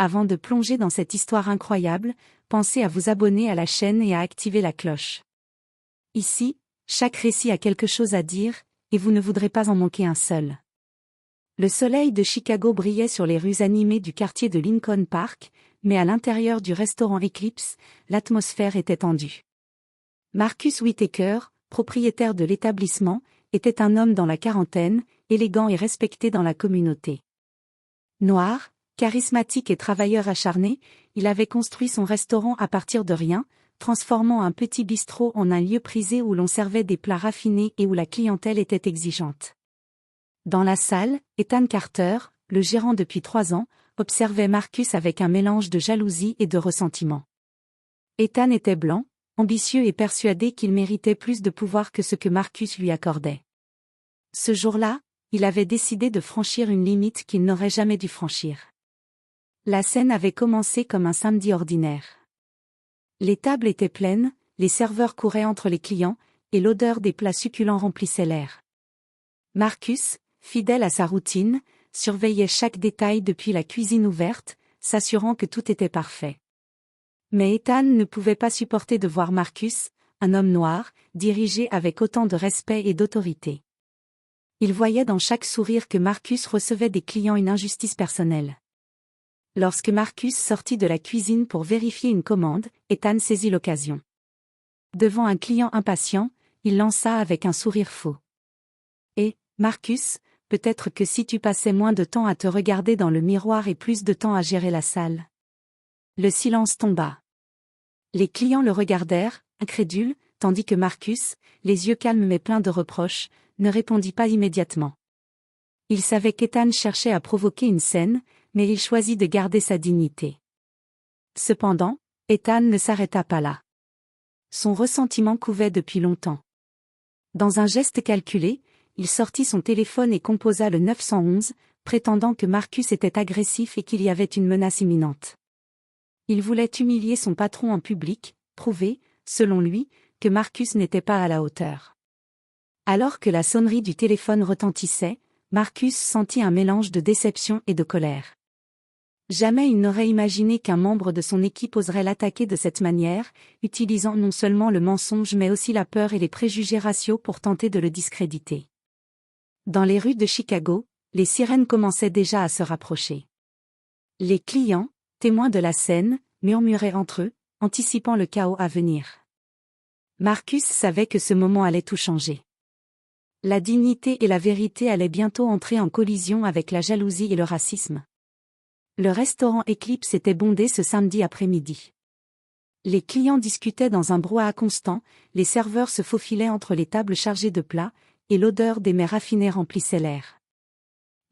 Avant de plonger dans cette histoire incroyable, pensez à vous abonner à la chaîne et à activer la cloche. Ici, chaque récit a quelque chose à dire, et vous ne voudrez pas en manquer un seul. Le soleil de Chicago brillait sur les rues animées du quartier de Lincoln Park, mais à l'intérieur du restaurant Eclipse, l'atmosphère était tendue. Marcus Whitaker, propriétaire de l'établissement, était un homme dans la quarantaine, élégant et respecté dans la communauté. Noir, charismatique et travailleur acharné, il avait construit son restaurant à partir de rien, transformant un petit bistrot en un lieu prisé où l'on servait des plats raffinés et où la clientèle était exigeante. Dans la salle, Ethan Carter, le gérant depuis 3 ans, observait Marcus avec un mélange de jalousie et de ressentiment. Ethan était blanc, ambitieux et persuadé qu'il méritait plus de pouvoir que ce que Marcus lui accordait. Ce jour-là, il avait décidé de franchir une limite qu'il n'aurait jamais dû franchir. La scène avait commencé comme un samedi ordinaire. Les tables étaient pleines, les serveurs couraient entre les clients, et l'odeur des plats succulents remplissait l'air. Marcus, fidèle à sa routine, surveillait chaque détail depuis la cuisine ouverte, s'assurant que tout était parfait. Mais Ethan ne pouvait pas supporter de voir Marcus, un homme noir, diriger avec autant de respect et d'autorité. Il voyait dans chaque sourire que Marcus recevait des clients une injustice personnelle. Lorsque Marcus sortit de la cuisine pour vérifier une commande, Ethan saisit l'occasion. Devant un client impatient, il lança avec un sourire faux. « Et, Marcus, peut-être que si tu passais moins de temps à te regarder dans le miroir et plus de temps à gérer la salle. » Le silence tomba. Les clients le regardèrent, incrédules, tandis que Marcus, les yeux calmes mais pleins de reproches, ne répondit pas immédiatement. Il savait qu'Ethan cherchait à provoquer une scène, mais il choisit de garder sa dignité. Cependant, Ethan ne s'arrêta pas là. Son ressentiment couvait depuis longtemps. Dans un geste calculé, il sortit son téléphone et composa le 911, prétendant que Marcus était agressif et qu'il y avait une menace imminente. Il voulait humilier son patron en public, prouver, selon lui, que Marcus n'était pas à la hauteur. Alors que la sonnerie du téléphone retentissait, Marcus sentit un mélange de déception et de colère. Jamais il n'aurait imaginé qu'un membre de son équipe oserait l'attaquer de cette manière, utilisant non seulement le mensonge mais aussi la peur et les préjugés raciaux pour tenter de le discréditer. Dans les rues de Chicago, les sirènes commençaient déjà à se rapprocher. Les clients, témoins de la scène, murmuraient entre eux, anticipant le chaos à venir. Marcus savait que ce moment allait tout changer. La dignité et la vérité allaient bientôt entrer en collision avec la jalousie et le racisme. Le restaurant Eclipse était bondé ce samedi après-midi. Les clients discutaient dans un brouhaha constant, les serveurs se faufilaient entre les tables chargées de plats, et l'odeur des mets raffinés remplissait l'air.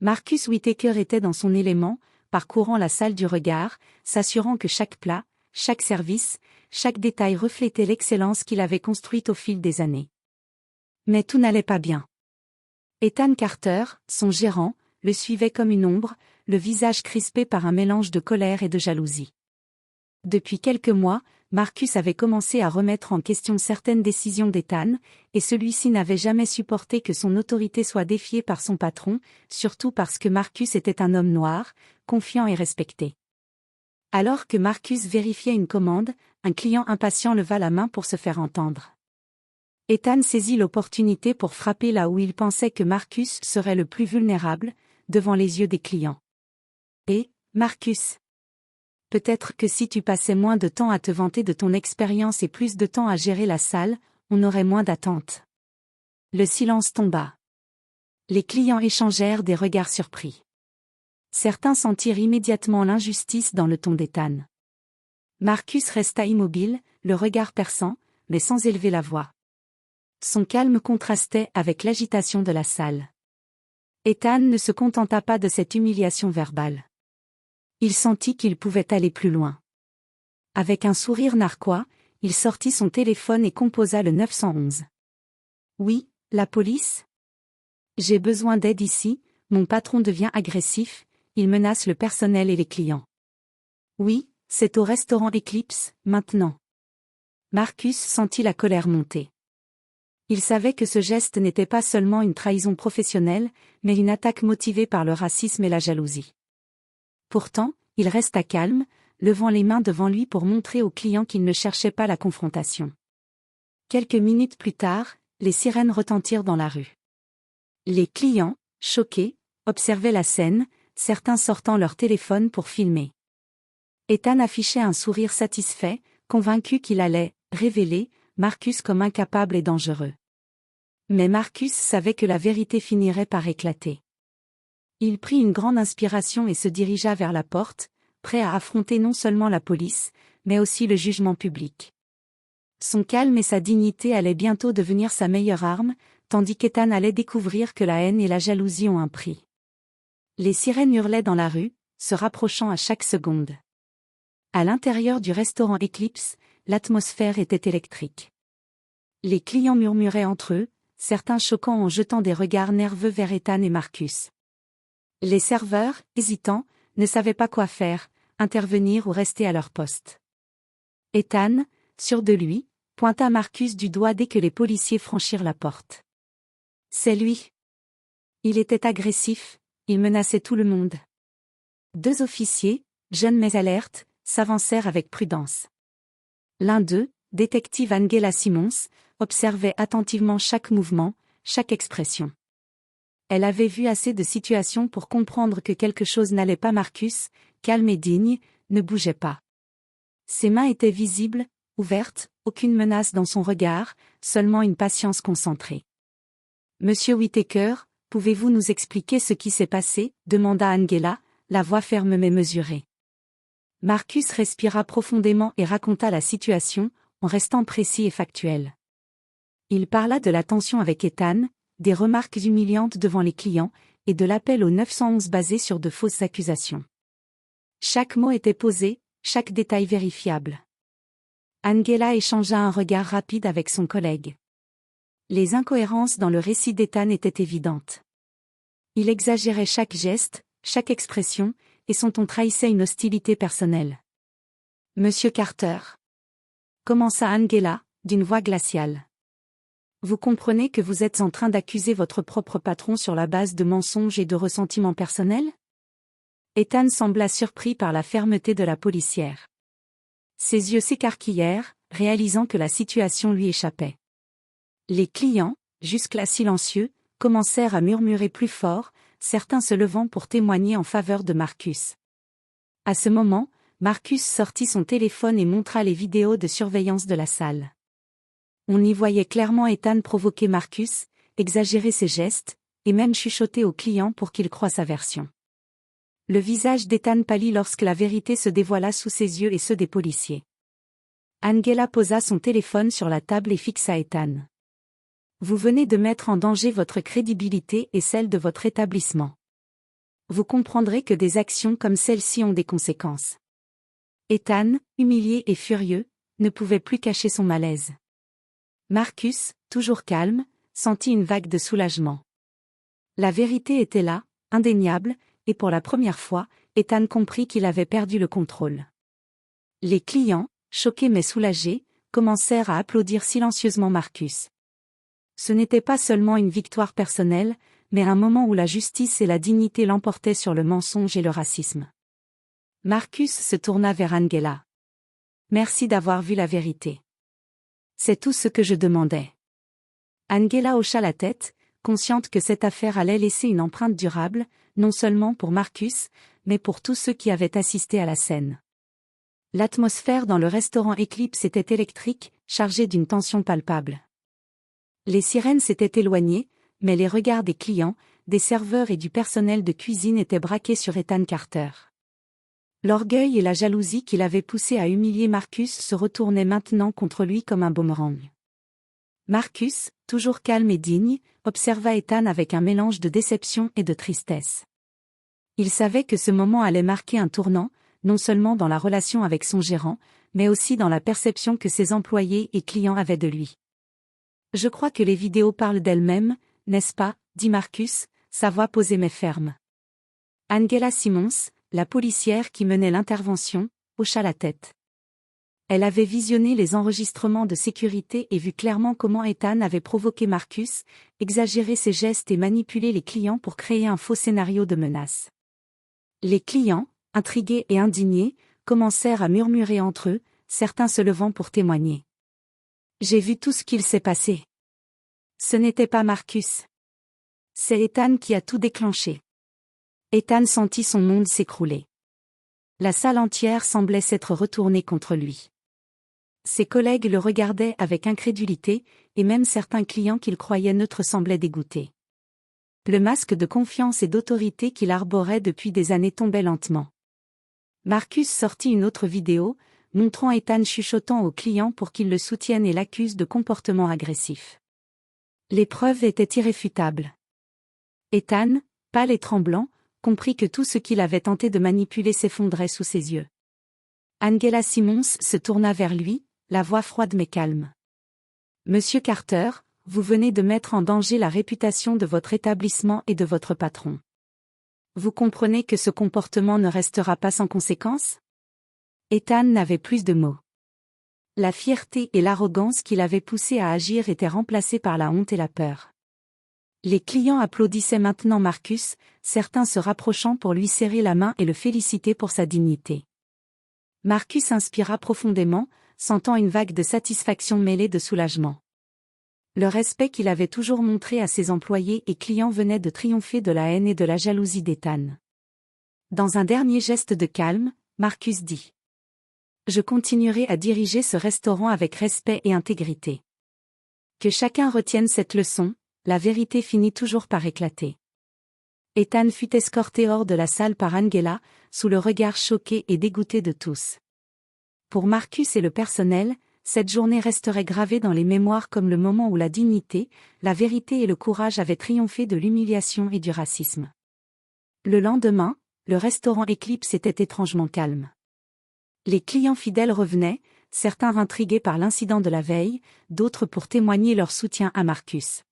Marcus Whitaker était dans son élément, parcourant la salle du regard, s'assurant que chaque plat, chaque service, chaque détail reflétait l'excellence qu'il avait construite au fil des années. Mais tout n'allait pas bien. Ethan Carter, son gérant, le suivait comme une ombre, le visage crispé par un mélange de colère et de jalousie. Depuis quelques mois, Marcus avait commencé à remettre en question certaines décisions d'Ethan, et celui-ci n'avait jamais supporté que son autorité soit défiée par son patron, surtout parce que Marcus était un homme noir, confiant et respecté. Alors que Marcus vérifiait une commande, un client impatient leva la main pour se faire entendre. Ethan saisit l'opportunité pour frapper là où il pensait que Marcus serait le plus vulnérable, devant les yeux des clients. « Et, Marcus, peut-être que si tu passais moins de temps à te vanter de ton expérience et plus de temps à gérer la salle, on aurait moins d'attentes. » Le silence tomba. Les clients échangèrent des regards surpris. Certains sentirent immédiatement l'injustice dans le ton d'Ethan. Marcus resta immobile, le regard perçant, mais sans élever la voix. Son calme contrastait avec l'agitation de la salle. Ethan ne se contenta pas de cette humiliation verbale. Il sentit qu'il pouvait aller plus loin. Avec un sourire narquois, il sortit son téléphone et composa le 911. « Oui, la police ? J'ai besoin d'aide ici, mon patron devient agressif, il menace le personnel et les clients. » « Oui, c'est au restaurant Eclipse, maintenant. » Marcus sentit la colère monter. Il savait que ce geste n'était pas seulement une trahison professionnelle, mais une attaque motivée par le racisme et la jalousie. Pourtant, il resta calme, levant les mains devant lui pour montrer au client qu'il ne cherchait pas la confrontation. Quelques minutes plus tard, les sirènes retentirent dans la rue. Les clients, choqués, observaient la scène, certains sortant leur téléphone pour filmer. Ethan affichait un sourire satisfait, convaincu qu'il allait révéler Marcus comme incapable et dangereux. Mais Marcus savait que la vérité finirait par éclater. Il prit une grande inspiration et se dirigea vers la porte, prêt à affronter non seulement la police, mais aussi le jugement public. Son calme et sa dignité allaient bientôt devenir sa meilleure arme, tandis qu'Ethan allait découvrir que la haine et la jalousie ont un prix. Les sirènes hurlaient dans la rue, se rapprochant à chaque seconde. À l'intérieur du restaurant Eclipse, l'atmosphère était électrique. Les clients murmuraient entre eux, certains choquants en jetant des regards nerveux vers Ethan et Marcus. Les serveurs, hésitants, ne savaient pas quoi faire, intervenir ou rester à leur poste. Ethan, sûr de lui, pointa Marcus du doigt dès que les policiers franchirent la porte. « C'est lui. Il était agressif, il menaçait tout le monde. » Deux officiers, jeunes mais alertes, s'avancèrent avec prudence. L'un d'eux, détective Angela Simmons, observait attentivement chaque mouvement, chaque expression. Elle avait vu assez de situations pour comprendre que quelque chose n'allait pas. Marcus, calme et digne, ne bougeait pas. Ses mains étaient visibles, ouvertes, aucune menace dans son regard, seulement une patience concentrée. « Monsieur Whittaker, pouvez-vous nous expliquer ce qui s'est passé ?» demanda Angela, la voix ferme mais mesurée. Marcus respira profondément et raconta la situation, en restant précis et factuel. Il parla de la tension avec Ethan, des remarques humiliantes devant les clients, et de l'appel au 911 basé sur de fausses accusations. Chaque mot était posé, chaque détail vérifiable. Angela échangea un regard rapide avec son collègue. Les incohérences dans le récit d'Ethan étaient évidentes. Il exagérait chaque geste, chaque expression, et son ton trahissait une hostilité personnelle. « Monsieur Carter » commença Angela, d'une voix glaciale. « Vous comprenez que vous êtes en train d'accuser votre propre patron sur la base de mensonges et de ressentiments personnels ?» Ethan sembla surpris par la fermeté de la policière. Ses yeux s'écarquillèrent, réalisant que la situation lui échappait. Les clients, jusque-là silencieux, commencèrent à murmurer plus fort, certains se levant pour témoigner en faveur de Marcus. À ce moment, Marcus sortit son téléphone et montra les vidéos de surveillance de la salle. On y voyait clairement Ethan provoquer Marcus, exagérer ses gestes, et même chuchoter au client pour qu'il croie sa version. Le visage d'Ethan pâlit lorsque la vérité se dévoila sous ses yeux et ceux des policiers. Angela posa son téléphone sur la table et fixa Ethan. « Vous venez de mettre en danger votre crédibilité et celle de votre établissement. Vous comprendrez que des actions comme celle-ci ont des conséquences. » Ethan, humilié et furieux, ne pouvait plus cacher son malaise. Marcus, toujours calme, sentit une vague de soulagement. La vérité était là, indéniable, et pour la première fois, Ethan comprit qu'il avait perdu le contrôle. Les clients, choqués mais soulagés, commencèrent à applaudir silencieusement Marcus. Ce n'était pas seulement une victoire personnelle, mais un moment où la justice et la dignité l'emportaient sur le mensonge et le racisme. Marcus se tourna vers Angela. « Merci d'avoir vu la vérité. C'est tout ce que je demandais. » Angela hocha la tête, consciente que cette affaire allait laisser une empreinte durable, non seulement pour Marcus, mais pour tous ceux qui avaient assisté à la scène. L'atmosphère dans le restaurant Eclipse était électrique, chargée d'une tension palpable. Les sirènes s'étaient éloignées, mais les regards des clients, des serveurs et du personnel de cuisine étaient braqués sur Ethan Carter. L'orgueil et la jalousie qui l'avaient poussé à humilier Marcus se retournaient maintenant contre lui comme un boomerang. Marcus, toujours calme et digne, observa Ethan avec un mélange de déception et de tristesse. Il savait que ce moment allait marquer un tournant, non seulement dans la relation avec son gérant, mais aussi dans la perception que ses employés et clients avaient de lui. « Je crois que les vidéos parlent d'elles-mêmes, n'est-ce pas ?» dit Marcus, sa voix posée mais ferme. Angela Simmons, la policière qui menait l'intervention, hocha la tête. Elle avait visionné les enregistrements de sécurité et vu clairement comment Ethan avait provoqué Marcus, exagéré ses gestes et manipulé les clients pour créer un faux scénario de menace. Les clients, intrigués et indignés, commencèrent à murmurer entre eux, certains se levant pour témoigner. « J'ai vu tout ce qu'il s'est passé. Ce n'était pas Marcus. C'est Ethan qui a tout déclenché. » Ethan sentit son monde s'écrouler. La salle entière semblait s'être retournée contre lui. Ses collègues le regardaient avec incrédulité, et même certains clients qu'il croyait neutres semblaient dégoûtés. Le masque de confiance et d'autorité qu'il arborait depuis des années tombait lentement. Marcus sortit une autre vidéo, montrant Ethan chuchotant aux clients pour qu'ils le soutiennent et l'accusent de comportement agressif. Les preuves étaient irréfutables. Ethan, pâle et tremblant, comprit que tout ce qu'il avait tenté de manipuler s'effondrait sous ses yeux. Angela Simmons se tourna vers lui, la voix froide mais calme. « Monsieur Carter, vous venez de mettre en danger la réputation de votre établissement et de votre patron. Vous comprenez que ce comportement ne restera pas sans conséquence ?» Ethan n'avait plus de mots. La fierté et l'arrogance qui l'avaient poussé à agir étaient remplacées par la honte et la peur. Les clients applaudissaient maintenant Marcus, certains se rapprochant pour lui serrer la main et le féliciter pour sa dignité. Marcus inspira profondément, sentant une vague de satisfaction mêlée de soulagement. Le respect qu'il avait toujours montré à ses employés et clients venait de triompher de la haine et de la jalousie d'Ethan. Dans un dernier geste de calme, Marcus dit : « Je continuerai à diriger ce restaurant avec respect et intégrité. Que chacun retienne cette leçon, la vérité finit toujours par éclater. » Ethan fut escorté hors de la salle par Angela, sous le regard choqué et dégoûté de tous. Pour Marcus et le personnel, cette journée resterait gravée dans les mémoires comme le moment où la dignité, la vérité et le courage avaient triomphé de l'humiliation et du racisme. Le lendemain, le restaurant Eclipse était étrangement calme. Les clients fidèles revenaient, certains intrigués par l'incident de la veille, d'autres pour témoigner leur soutien à Marcus.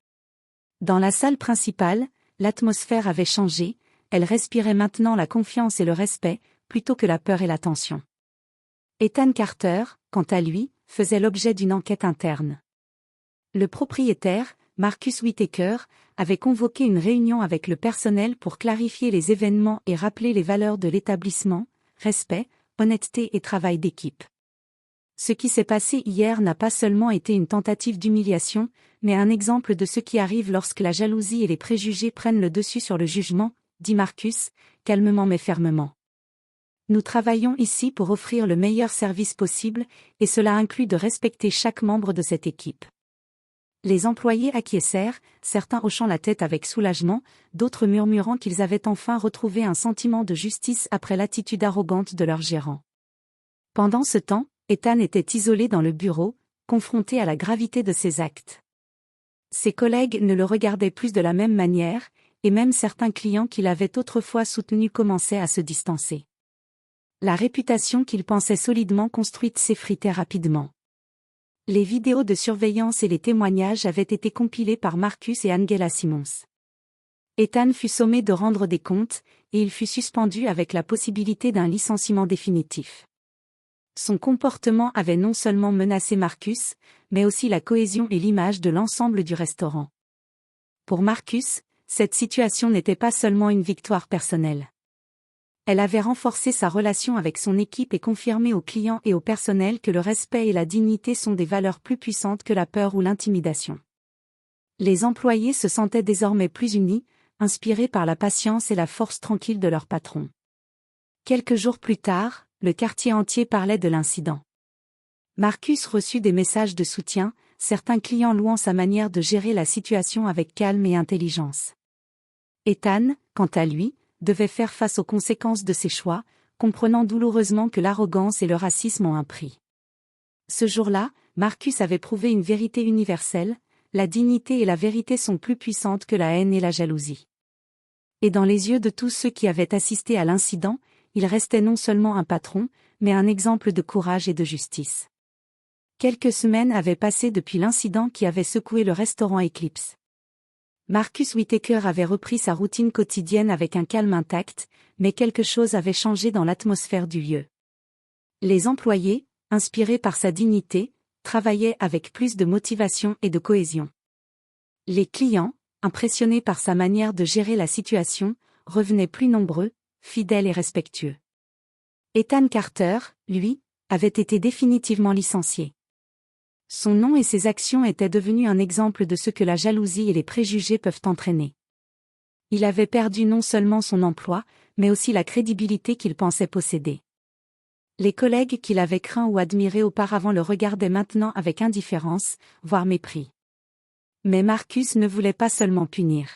Dans la salle principale, l'atmosphère avait changé, elle respirait maintenant la confiance et le respect, plutôt que la peur et la tension. Ethan Carter, quant à lui, faisait l'objet d'une enquête interne. Le propriétaire, Marcus Whittaker, avait convoqué une réunion avec le personnel pour clarifier les événements et rappeler les valeurs de l'établissement, respect, honnêteté et travail d'équipe. Ce qui s'est passé hier n'a pas seulement été une tentative d'humiliation, mais un exemple de ce qui arrive lorsque la jalousie et les préjugés prennent le dessus sur le jugement, dit Marcus, calmement mais fermement. Nous travaillons ici pour offrir le meilleur service possible, et cela inclut de respecter chaque membre de cette équipe. Les employés acquiescèrent, certains hochant la tête avec soulagement, d'autres murmurant qu'ils avaient enfin retrouvé un sentiment de justice après l'attitude arrogante de leur gérant. Pendant ce temps, Ethan était isolé dans le bureau, confronté à la gravité de ses actes. Ses collègues ne le regardaient plus de la même manière, et même certains clients qu'il avait autrefois soutenus commençaient à se distancer. La réputation qu'il pensait solidement construite s'effritait rapidement. Les vidéos de surveillance et les témoignages avaient été compilés par Marcus et Angela Simmons. Ethan fut sommé de rendre des comptes, et il fut suspendu avec la possibilité d'un licenciement définitif. Son comportement avait non seulement menacé Marcus, mais aussi la cohésion et l'image de l'ensemble du restaurant. Pour Marcus, cette situation n'était pas seulement une victoire personnelle. Elle avait renforcé sa relation avec son équipe et confirmé aux clients et au personnel que le respect et la dignité sont des valeurs plus puissantes que la peur ou l'intimidation. Les employés se sentaient désormais plus unis, inspirés par la patience et la force tranquille de leur patron. Quelques jours plus tard, le quartier entier parlait de l'incident. Marcus reçut des messages de soutien, certains clients louant sa manière de gérer la situation avec calme et intelligence. Ethan, quant à lui, devait faire face aux conséquences de ses choix, comprenant douloureusement que l'arrogance et le racisme ont un prix. Ce jour-là, Marcus avait prouvé une vérité universelle, la dignité et la vérité sont plus puissantes que la haine et la jalousie. Et dans les yeux de tous ceux qui avaient assisté à l'incident, il restait non seulement un patron, mais un exemple de courage et de justice. Quelques semaines avaient passé depuis l'incident qui avait secoué le restaurant Eclipse. Marcus Whittaker avait repris sa routine quotidienne avec un calme intact, mais quelque chose avait changé dans l'atmosphère du lieu. Les employés, inspirés par sa dignité, travaillaient avec plus de motivation et de cohésion. Les clients, impressionnés par sa manière de gérer la situation, revenaient plus nombreux, fidèles et respectueux. Ethan Carter, lui, avait été définitivement licencié. Son nom et ses actions étaient devenus un exemple de ce que la jalousie et les préjugés peuvent entraîner. Il avait perdu non seulement son emploi, mais aussi la crédibilité qu'il pensait posséder. Les collègues qu'il avait craints ou admirés auparavant le regardaient maintenant avec indifférence, voire mépris. Mais Marcus ne voulait pas seulement punir.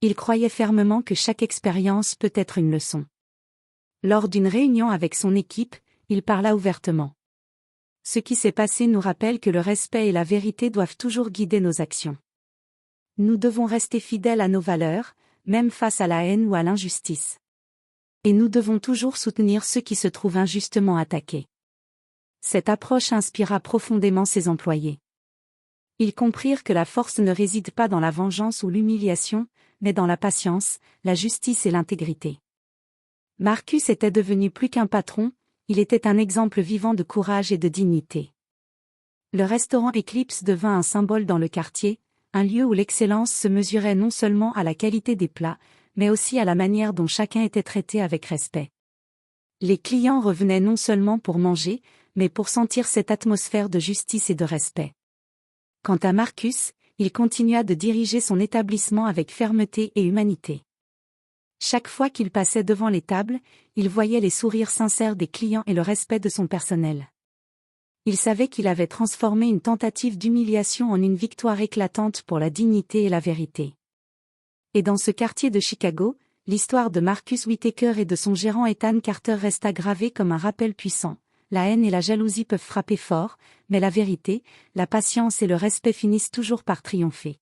Il croyait fermement que chaque expérience peut être une leçon. Lors d'une réunion avec son équipe, il parla ouvertement. Ce qui s'est passé nous rappelle que le respect et la vérité doivent toujours guider nos actions. Nous devons rester fidèles à nos valeurs, même face à la haine ou à l'injustice. Et nous devons toujours soutenir ceux qui se trouvent injustement attaqués. Cette approche inspira profondément ses employés. Ils comprirent que la force ne réside pas dans la vengeance ou l'humiliation, mais dans la patience, la justice et l'intégrité. Marcus était devenu plus qu'un patron, il était un exemple vivant de courage et de dignité. Le restaurant Eclipse devint un symbole dans le quartier, un lieu où l'excellence se mesurait non seulement à la qualité des plats, mais aussi à la manière dont chacun était traité avec respect. Les clients revenaient non seulement pour manger, mais pour sentir cette atmosphère de justice et de respect. Quant à Marcus, il continua de diriger son établissement avec fermeté et humanité. Chaque fois qu'il passait devant les tables, il voyait les sourires sincères des clients et le respect de son personnel. Il savait qu'il avait transformé une tentative d'humiliation en une victoire éclatante pour la dignité et la vérité. Et dans ce quartier de Chicago, l'histoire de Marcus Whitaker et de son gérant Ethan Carter resta gravée comme un rappel puissant. La haine et la jalousie peuvent frapper fort, mais la vérité, la patience et le respect finissent toujours par triompher.